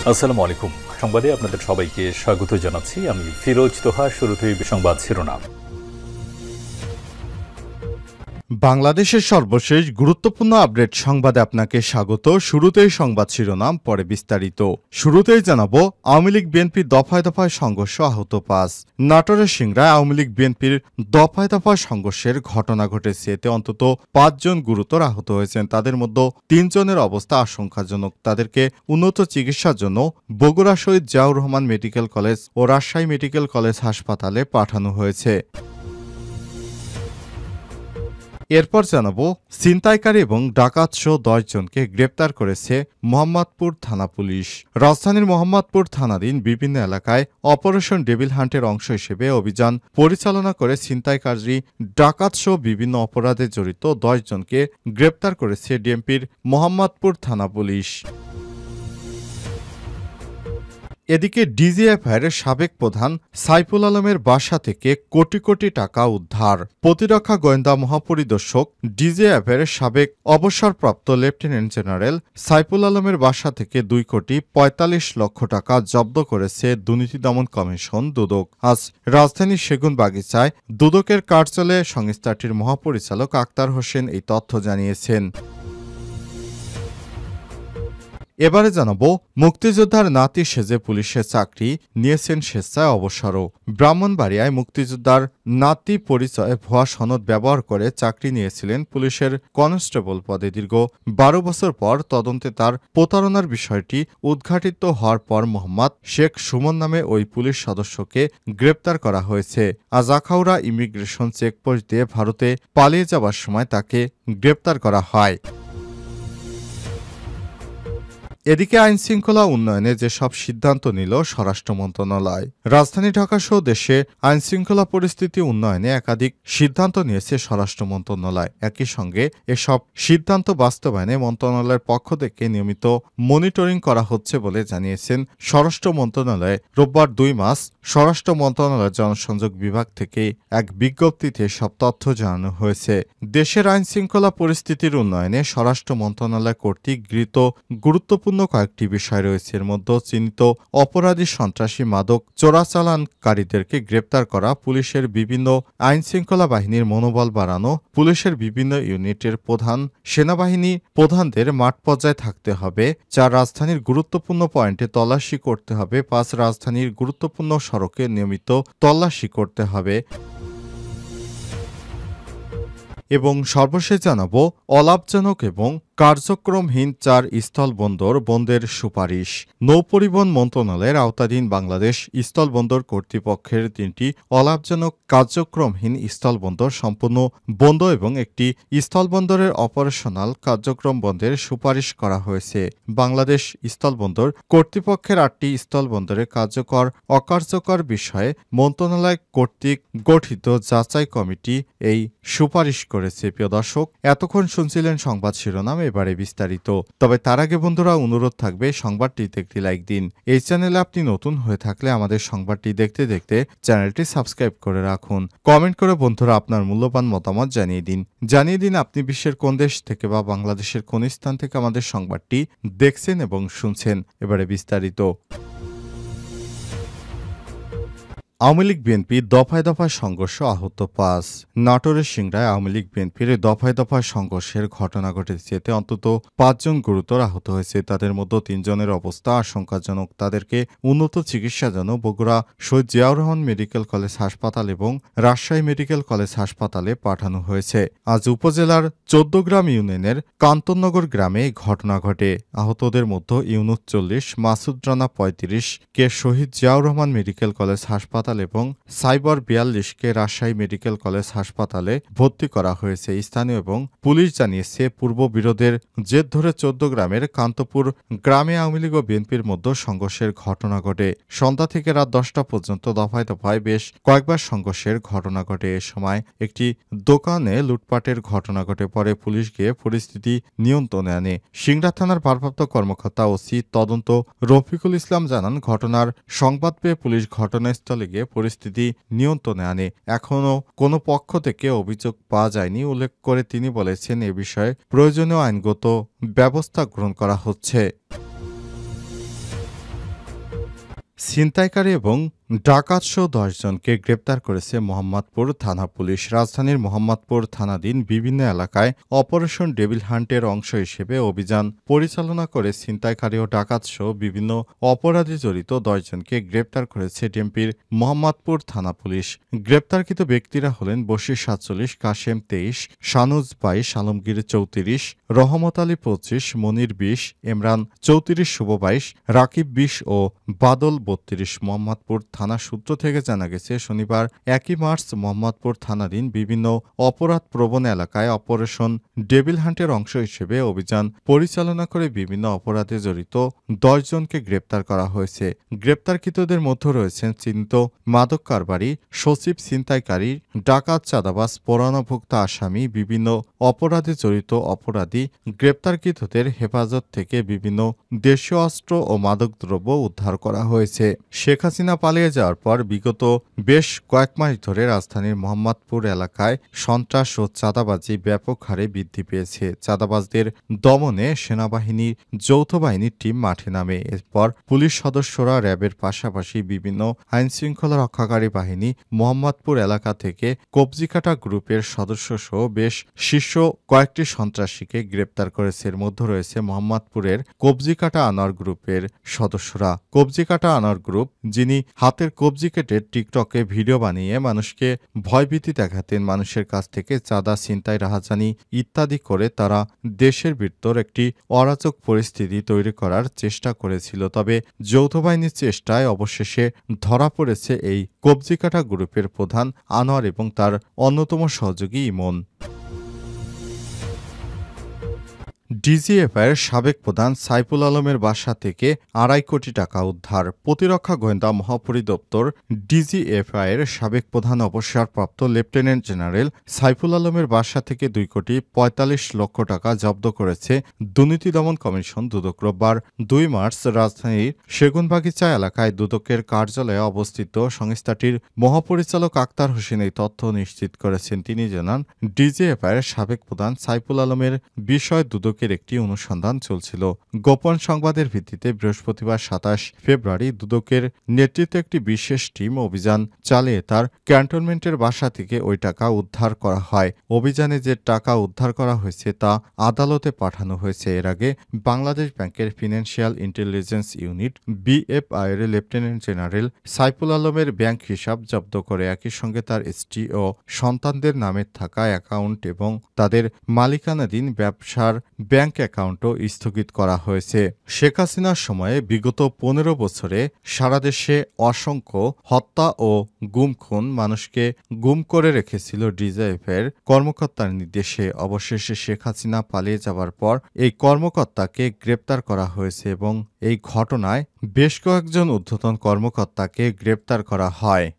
আসসালামু আলাইকুম। সংবাদে আপনাদের সবাইকে স্বাগত জানাচ্ছি। আমি ফিরোজ তোহা। শুরুতেই সংবাদ শিরোনাম। বাংলাদেশের সর্বশেষ গুরুত্বপূর্ণ আপডেট সংবাদে আপনাকে স্বাগত। শুরুতেই সংবাদ শিরোনাম, পরে বিস্তারিত। শুরুতেই জানাবো, আওয়ামী লীগ বিএনপির দফায় দফায় সংঘর্ষ, আহত ৫। নাটোরের সিংড়ায় আওয়ামী লীগ বিএনপির দফায় দফায় সংঘর্ষের ঘটনা ঘটেছে। এতে অন্তত ৫ জন গুরুতর আহত হয়েছেন। তাদের মধ্যে ৩ জনের অবস্থা আশঙ্কাজনক। তাদেরকে উন্নত চিকিৎসার জন্য বগুড়া শহীদ জিয়াউর রহমান মেডিকেল কলেজ ও রাজশাহী মেডিকেল কলেজ হাসপাতালে পাঠানো হয়েছে। এরপর জানাবো, ছিনতাইকারী এবং ডাকাতসহ ১০ জনকে গ্রেপ্তার করেছে মোহাম্মদপুর থানা পুলিশ। রাজধানীর মোহাম্মদপুর থানাধীন বিভিন্ন এলাকায় অপারেশন ডেভিল হান্টের অংশ হিসেবে অভিযান পরিচালনা করে ছিনতাইকারী, ডাকাতসহ বিভিন্ন অপরাধে জড়িত ১০ জনকে গ্রেপ্তার করেছে ডিএমপির মোহাম্মদপুর থানা পুলিশ। এদিকে ডিজিএফআইয়ের সাবেক প্রধান সাইফুল আলমের বাসা থেকে কোটি কোটি টাকা উদ্ধার। প্রতিরক্ষা গোয়েন্দা মহাপরিদর্শক ডিজিএফআইয়ের সাবেক অবসরপ্রাপ্ত লেফটেন্যান্ট জেনারেল সাইফুল আলমের বাসা থেকে ২ কোটি ৪৫ লক্ষ টাকা জব্দ করেছে দুর্নীতি দমন কমিশন দুদক। আজ রাজধানীর সেগুনবাগিচায় দুদকের কার্যালয়ে সংস্থাটির মহাপরিচালক আক্তার হোসেন এই তথ্য জানিয়েছেন। এবারে জানাবো, মুক্তিযোদ্ধার নাতি সেজে পুলিশের চাকরি নিয়েছেন স্বেচ্ছায় অবসরও। ব্রাহ্মণবাড়িয়ায় মুক্তিযোদ্ধার নাতি পরিচয়ে ভুয়া সনদ ব্যবহার করে চাকরি নিয়েছিলেন পুলিশের কনস্টেবল পদে। দীর্ঘ ১২ বছর পর তদন্তে তার প্রতারণার বিষয়টি উদ্ঘাটিত হওয়ার পর মোহাম্মদ শেখ সুমন নামে ওই পুলিশ সদস্যকে গ্রেপ্তার করা হয়েছে। আজ আখাউড়া ইমিগ্রেশন চেকপোস্ট দিয়ে ভারতে পালিয়ে যাবার সময় তাকে গ্রেপ্তার করা হয়। এদিকে আইনশৃঙ্খলা উন্নয়নে যেসব সিদ্ধান্ত নিল স্বরাষ্ট্র মন্ত্রণালয়। রাজধানী ঢাকাসহ দেশে আইনশৃঙ্খলা পরিস্থিতি উন্নয়নে একাধিক সিদ্ধান্ত নিয়েছে স্বরাষ্ট্র মন্ত্রণালয়। একই সঙ্গে এসব সিদ্ধান্ত বাস্তবায়নে মন্ত্রণালয়ের পক্ষ থেকে নিয়মিত মনিটরিং করা হচ্ছে বলে জানিয়েছেন স্বরাষ্ট্র মন্ত্রণালয়ে। রোববার ২ মার্চ স্বরাষ্ট্র মন্ত্রণালয়ের জনসংযোগ বিভাগ থেকে এক বিজ্ঞপ্তিতে সব তথ্য জানানো হয়েছে। দেশের আইনশৃঙ্খলা পরিস্থিতির উন্নয়নে স্বরাষ্ট্র মন্ত্রণালয় কর্তৃক গৃহীত গুরুত্বপূর্ণ কয়েকটি বিষয় রয়েছে। এর মধ্যে চিহ্নিত অপরাধী, সন্ত্রাসী, মাদক চোরাচালানকারীদেরকে গ্রেপ্তার করা, পুলিশের বিভিন্ন আইনশৃঙ্খলা বাহিনীর মনোবল বাড়ানো, পুলিশের বিভিন্ন ইউনিটের প্রধান, সেনাবাহিনী প্রধানদের মাঠ পর্যায়ে থাকতে হবে। ৪. রাজধানীর গুরুত্বপূর্ণ পয়েন্টে তল্লাশি করতে হবে। ৫. রাজধানীর গুরুত্বপূর্ণ সড়কে নিয়মিত তল্লাশি করতে হবে। এবং সর্বশেষ জানাবো, অলাভজনক এবং কার্যক্রমহীন ৪ স্থলবন্দর বন্ধের সুপারিশ। নৌপরিবহন মন্ত্রণালয়ের আওতাধীন বাংলাদেশ স্থলবন্দর কর্তৃপক্ষের ৩টি অলাভজনক কার্যক্রমহীন স্থলবন্দর সম্পূর্ণ বন্ধ এবং একটি স্থলবন্দরের অপারেশনাল কার্যক্রম বন্ধের সুপারিশ করা হয়েছে। বাংলাদেশ স্থলবন্দর কর্তৃপক্ষের ৮টি স্থলবন্দরের কার্যকর অকার্যকর বিষয়ে মন্ত্রণালয় কর্তৃক গঠিত যাচাই কমিটি এই সুপারিশ করেছে। প্রিয় দর্শক, এতক্ষণ শুনছিলেন সংবাদ শিরোনাম, এবারে বিস্তারিত। তবে তার আগে বন্ধুরা, অনুরোধ থাকবে সংবাদটিতে একটি লাইক দিন। এই চ্যানেলে আপনি নতুন হয়ে থাকলে আমাদের সংবাদটি দেখতে দেখতে চ্যানেলটি সাবস্ক্রাইব করে রাখুন। কমেন্ট করে বন্ধুরা আপনার মূল্যবান মতামত জানিয়ে দিন আপনি বিশ্বের কোন দেশ থেকে বা বাংলাদেশের কোন স্থান থেকে আমাদের সংবাদটি দেখছেন এবং শুনছেন। এবারে বিস্তারিত। আওয়ামী লীগ বিএনপি দফায় দফায় সংঘর্ষ, আহত ৫। নাটোরের সিংড়ায় আওয়ামী লীগ বিএনপির দফায় দফায় সংঘর্ষের ঘটনা ঘটেছে। এতে অন্তত ৫ জন গুরুতর আহত হয়েছে। তাদের মধ্যে ৩ জনের অবস্থা আশঙ্কাজনক। তাদেরকে উন্নত চিকিৎসার জন্য বগুড়া শহীদ জিয়াউর রহমান মেডিকেল কলেজ হাসপাতাল এবং রাজশাহী মেডিকেল কলেজ হাসপাতালে পাঠানো হয়েছে। আজ উপজেলার ১৪গ্রাম ইউনিয়নের কান্তননগর গ্রামে ঘটনা ঘটে। আহতদের মধ্যে ইউনুস ৪০, মাসুদ রানা ৩৫ কে শহীদ জিয়াউর রহমান মেডিকেল কলেজ হাসপাতাল এবং সাইবার ৪২ কে রাজশাহী মেডিকেল কলেজ হাসপাতালে ভর্তি করা হয়েছে। স্থানীয় এবং পুলিশ জানিয়েছে, পূর্ব বিরোধের জের ধরে ১৪গ্রামের কান্তপুর গ্রামে আওয়ামী লীগ ও বিএনপির মধ্যে সংঘর্ষের ঘটনা ঘটে। সন্ধ্যা থেকে রাত ১০টা পর্যন্ত দফায় দফায় বেশ কয়েকবার সংঘর্ষের ঘটনা ঘটে। এ সময় একটি দোকানে লুটপাটের ঘটনা ঘটে। পরে পুলিশ গিয়ে পরিস্থিতি নিয়ন্ত্রণে আনে। সিংড়া থানার ভারপ্রাপ্ত কর্মকর্তা ওসি তদন্ত রফিকুল ইসলাম জানান, ঘটনার সংবাদ পেয়ে পুলিশ ঘটনাস্থলে গিয়ে পরিস্থিতি নিয়ন্ত্রণে আনে। এখনও কোনো পক্ষ থেকে অভিযোগ পাওয়া যায়নি উল্লেখ করে তিনি বলেছেন, এ বিষয়ে প্রয়োজনীয় আইনগত ব্যবস্থা গ্রহণ করা হচ্ছে। ছিনতাইকারী এবং ডাকাতসহ ১০ জনকে গ্রেপ্তার করেছে মোহাম্মদপুর থানা পুলিশ। রাজধানীর মোহাম্মদপুর থানাধীন বিভিন্ন এলাকায় অপারেশন ডেভিল হান্টের অংশ হিসেবে অভিযান পরিচালনা করে ছিনতাইকারী ও ডাকাতসহ বিভিন্ন অপরাধে জড়িত ১০ জনকে গ্রেপ্তার করেছে ডিএমপির মোহাম্মদপুর থানা পুলিশ। গ্রেপ্তারকৃত ব্যক্তিরা হলেন বশির ৪৭, কাশেম ২৩, শানুজ ২২, আলমগীর ৩৪, রহমত আলী ২৫, মনির ২০, ইমরান ৩৪, শুভ ২২, রাকিব ২০ ও বাদল ৩২। মোহাম্মদপুর থানা সূত্র থেকে জানা গেছে, শনিবার ১ মার্চ মোহাম্মদপুর থানাধীন বিভিন্ন অপরাধ প্রবণ এলাকায় অপারেশন ডেভিল হান্টের অংশ হিসেবে অভিযান পরিচালনা করে বিভিন্ন অপরাধে জড়িত ১০ জনকে গ্রেপ্তার করা হয়েছে। গ্রেপ্তারকৃতদের মধ্যে রয়েছেন চিহ্নিত মাদক কারবারি, সচিব ছিনতাইকারী, ডাকাত, চাঁদাবাজ, পরোয়ানাভুক্ত আসামি, বিভিন্ন অপরাধে জড়িত অপরাধী। গ্রেপ্তারকৃতদের হেফাজত থেকে বিভিন্ন দেশীয় অস্ত্র ও মাদকদ্রব্য উদ্ধার করা হয়েছে। শেখ হাসিনা পালিয়ে যাওয়ার পর বিগত বেশ কয়েক মাস ধরে রাজধানীর মোহাম্মদপুর এলাকায় সন্ত্রাস ও চাঁদাবাজি ব্যাপক হারে বৃদ্ধি পেয়েছে। চাঁদাবাজদের দমনে সেনাবাহিনীর যৌথ বাহিনীর টিম মাঠে নামে। এরপর পুলিশ সদস্যরা র্যাবের পাশাপাশি বিভিন্ন আইনশৃঙ্খলা রক্ষাকারী বাহিনী মোহাম্মদপুর এলাকা থেকে কবজিকাটা গ্রুপের সদস্যসহ বেশ শীর্ষ কয়েকটি সন্ত্রাসীকে গ্রেপ্তার করেছে। এর মধ্যে রয়েছে মোহাম্মদপুরের কবজিকাটা আনোয়ার গ্রুপের সদস্যরা। কবজিকাটা আনোয়ার গ্রুপ, যিনি হাতের কবজি কেটে টিকটকে ভিডিও বানিয়ে মানুষকে ভয়ভীতি দেখাতেন, মানুষের কাছ থেকে চাঁদা, ছিনতাই, রাহাজানি ইত্যাদি করে তারা দেশের ভিতর একটি অরাজক পরিস্থিতি তৈরি করার চেষ্টা করেছিল। তবে যৌথ বাহিনীর চেষ্টায় অবশেষে ধরা পড়েছে এই কবজিকাটা গ্রুপের প্রধান আনোয়ার এবং তার অন্যতম সহযোগী ইমন। ডিজিএফআইয়ের সাবেক প্রধান সাইফুল আলমের বাসা থেকে ২.৫ কোটি টাকা উদ্ধার। প্রতিরক্ষা গোয়েন্দা মহাপরিদপ্তর ডিজিএফআইয়ের সাবেক প্রধান অবসরপ্রাপ্ত লেফটেন্যান্ট জেনারেল সাইফুল আলমের বাসা থেকে ২ কোটি ৪৫ লক্ষ টাকা জব্দ করেছে দুর্নীতি দমন কমিশন দুদক। রোববার ২ মার্চ রাজধানীর সেগুনবাগিচা এলাকায় দুদকের কার্যালয়ে অবস্থিত সংস্থাটির মহাপরিচালক আক্তার হোসেন এই তথ্য নিশ্চিত করেছেন। তিনি জানান, ডিজিএফআইয়ের সাবেক প্রধান সাইফুল আলমের বিষয়ে দুদক একটি অনুসন্ধান চলছিল। গোপন সংবাদের ভিত্তিতে বৃহস্পতিবার ২৭ ফেব্রুয়ারি দুদকের নেতৃত্বে একটি বিশেষ টিম অভিযান চালিয়ে তার ক্যান্টনমেন্টের বাসা থেকে ওই টাকা উদ্ধার করা হয়। অভিযানে যে টাকা উদ্ধার করা হয়েছে তা আদালতে পাঠানো হয়েছে। এর আগে বাংলাদেশ ব্যাংকের ফিনান্সিয়াল ইন্টেলিজেন্স ইউনিট বিএফআইয়ের লেফটেন্যান্ট জেনারেল সাইফুল আলমের ব্যাংক হিসাব জব্দ করে একই সঙ্গে তার স্ত্রী ও সন্তানদের নামে থাকা অ্যাকাউন্ট এবং তাদের মালিকানাধীন ব্যবসার ব্যাংক অ্যাকাউন্টও স্থগিত করা হয়েছে। শেখ হাসিনার সময়ে বিগত ১৫ বছরে সারা দেশে অসংখ্য হত্যা ও গুম-খুন, মানুষকে গুম করে রেখেছিল ডিজিএফআইয়ের কর্মকর্তার নির্দেশে। অবশেষে শেখ হাসিনা পালিয়ে যাওয়ার পর এই কর্মকর্তাকে গ্রেপ্তার করা হয়েছে এবং এই ঘটনায় বেশ কয়েকজন ঊর্ধ্বতন কর্মকর্তাকে গ্রেপ্তার করা হয়।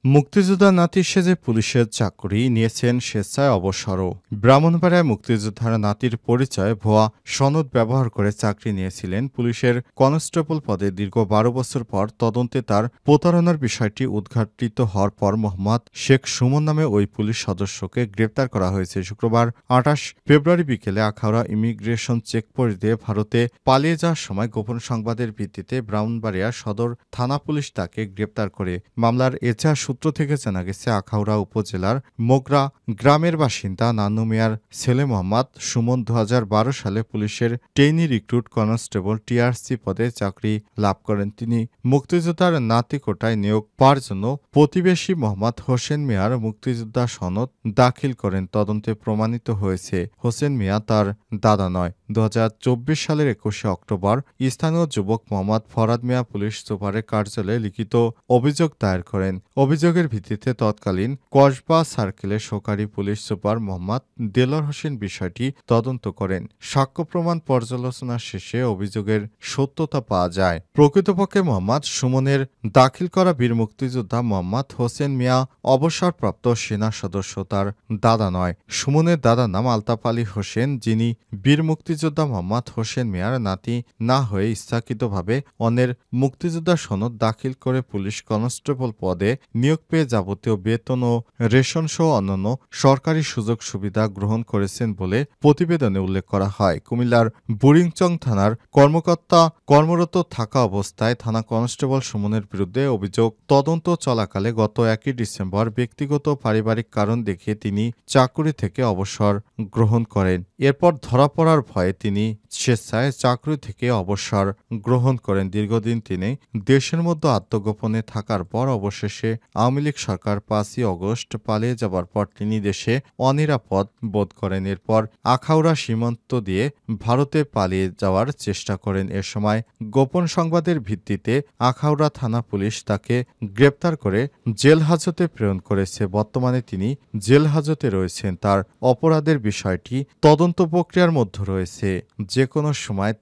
মুক্তিযোদ্ধার নাতির সেজে পুলিশের চাকরি নিয়েছেন স্বেচ্ছায় অবসরও। ব্রাহ্মণবাড়িয়ায় মুক্তিযোদ্ধার নাতির পরিচয় ভুয়া সনদ ব্যবহার করে চাকরি নিয়েছিলেন পুলিশের কনস্টেবল পদে। দীর্ঘ ১২ বছর পর তদন্তে তার প্রতারণার বিষয়টি উদ্ঘাটিত হওয়ার পর মোহাম্মদ শেখ সুমন নামে ওই পুলিশ সদস্যকে গ্রেপ্তার করা হয়েছে। শুক্রবার ২৮ ফেব্রুয়ারি বিকেলে আখাউড়া ইমিগ্রেশন চেকপোস্ট দিয়ে ভারতে পালিয়ে যাওয়ার সময় গোপন সংবাদের ভিত্তিতে ব্রাহ্মণবাড়িয়া সদর থানা পুলিশ তাকে গ্রেপ্তার করে। মামলার এজাহার সূত্র থেকে জানা গেছে, আখাউড়া উপজেলার মোগরা গ্রামের বাসিন্দা নান্নু মিয়ার ছেলে মোহাম্মদ সুমন ২০১২ সালে পুলিশের ট্রেইনি রিক্রুট কনস্টেবল টিআরসি পদে চাকরি লাভ করেন। তিনি মুক্তিযোদ্ধার নাতি কোটায় নিয়োগ পাওয়ার জন্য প্রতিবেশী মোহাম্মদ হোসেন মিয়ার মুক্তিযোদ্ধা সনদ দাখিল করেন। তদন্তে প্রমাণিত হয়েছে হোসেন মিয়া তার দাদা নয়। ২০২৪ সালের ২১ অক্টোবর স্থানীয় যুবক মোহাম্মদ ফরাদ মিয়া পুলিশ সুপারের কার্যালয়ে লিখিত অভিযোগ দায়ের করেন। অভিযোগের ভিত্তিতে তৎকালীন কসবা সার্কেলের সহকারী পুলিশ সুপার মোহাম্মদ দেলোয়ার হোসেন বিষয়টি তদন্ত করেন। সাক্ষ্য প্রমাণ পর্যালোচনা শেষে অভিযোগের সত্যতা পাওয়া যায়। প্রকৃতপক্ষে মোহাম্মদ সুমনের দাখিল করা বীর মুক্তিযোদ্ধা মোহাম্মদ হোসেন মিয়া অবসরপ্রাপ্ত সেনা সদস্য, তার দাদা নয়। সুমনের দাদার নাম আলতাফ আলী হোসেন, যিনি বীর মুক্তিযোদ্ধা মুক্তিযোদ্ধা মোহাম্মদ হোসেন মিয়ার নাতি না হয়ে ইচ্ছাকৃতভাবে অন্যের মুক্তিযোদ্ধা সনদ দাখিল করে পুলিশ কনস্টেবল পদে নিয়োগ পেয়ে যাবতীয় বেতন ও রেশন সহ অন্যান্য সরকারি সুযোগ সুবিধা গ্রহণ করেছেন বলে প্রতিবেদনে উল্লেখ করা হয়। কুমিল্লার বুড়িংচং থানার কর্মকর্তা কর্মরত থাকা অবস্থায় থানা কনস্টেবল সুমনের বিরুদ্ধে অভিযোগ তদন্ত চলাকালে গত 1 ডিসেম্বর ব্যক্তিগত পারিবারিক কারণ দেখিয়ে তিনি চাকুরি থেকে অবসর গ্রহণ করেন। এরপর ধরা পড়ার ভয়ে তিনি স্বেচ্ছায় চাকরি থেকে অবসর গ্রহণ করেন। দীর্ঘদিন তিনি দেশের মধ্যে আত্মগোপনে থাকার পর অবশেষে আওয়ামী লীগ সরকার 5ই আগস্ট পালিয়ে যাবার পর তিনি দেশে অনিরাপদ বোধ করেন। এরপর আখাউড়া সীমান্ত দিয়ে ভারতে পালিয়ে যাওয়ার চেষ্টা করেন। এ সময় গোপন সংবাদের ভিত্তিতে আখাউড়া থানা পুলিশ তাকে গ্রেপ্তার করে জেল হাজতে প্রেরণ করেছে। বর্তমানে তিনি জেল হাজতে রয়েছেন। তার অপরাধের বিষয়টি তদন্ত প্রক্রিয়ার মধ্যে রয়েছে। যে কোনো সময়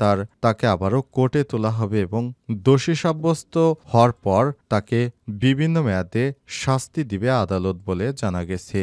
তাকে আবারও কোর্টে তোলা হবে এবং দোষী সাব্যস্ত হওয়ার পর তাকে বিভিন্ন মেয়াদে শাস্তি দিবে আদালত বলে জানা গেছে।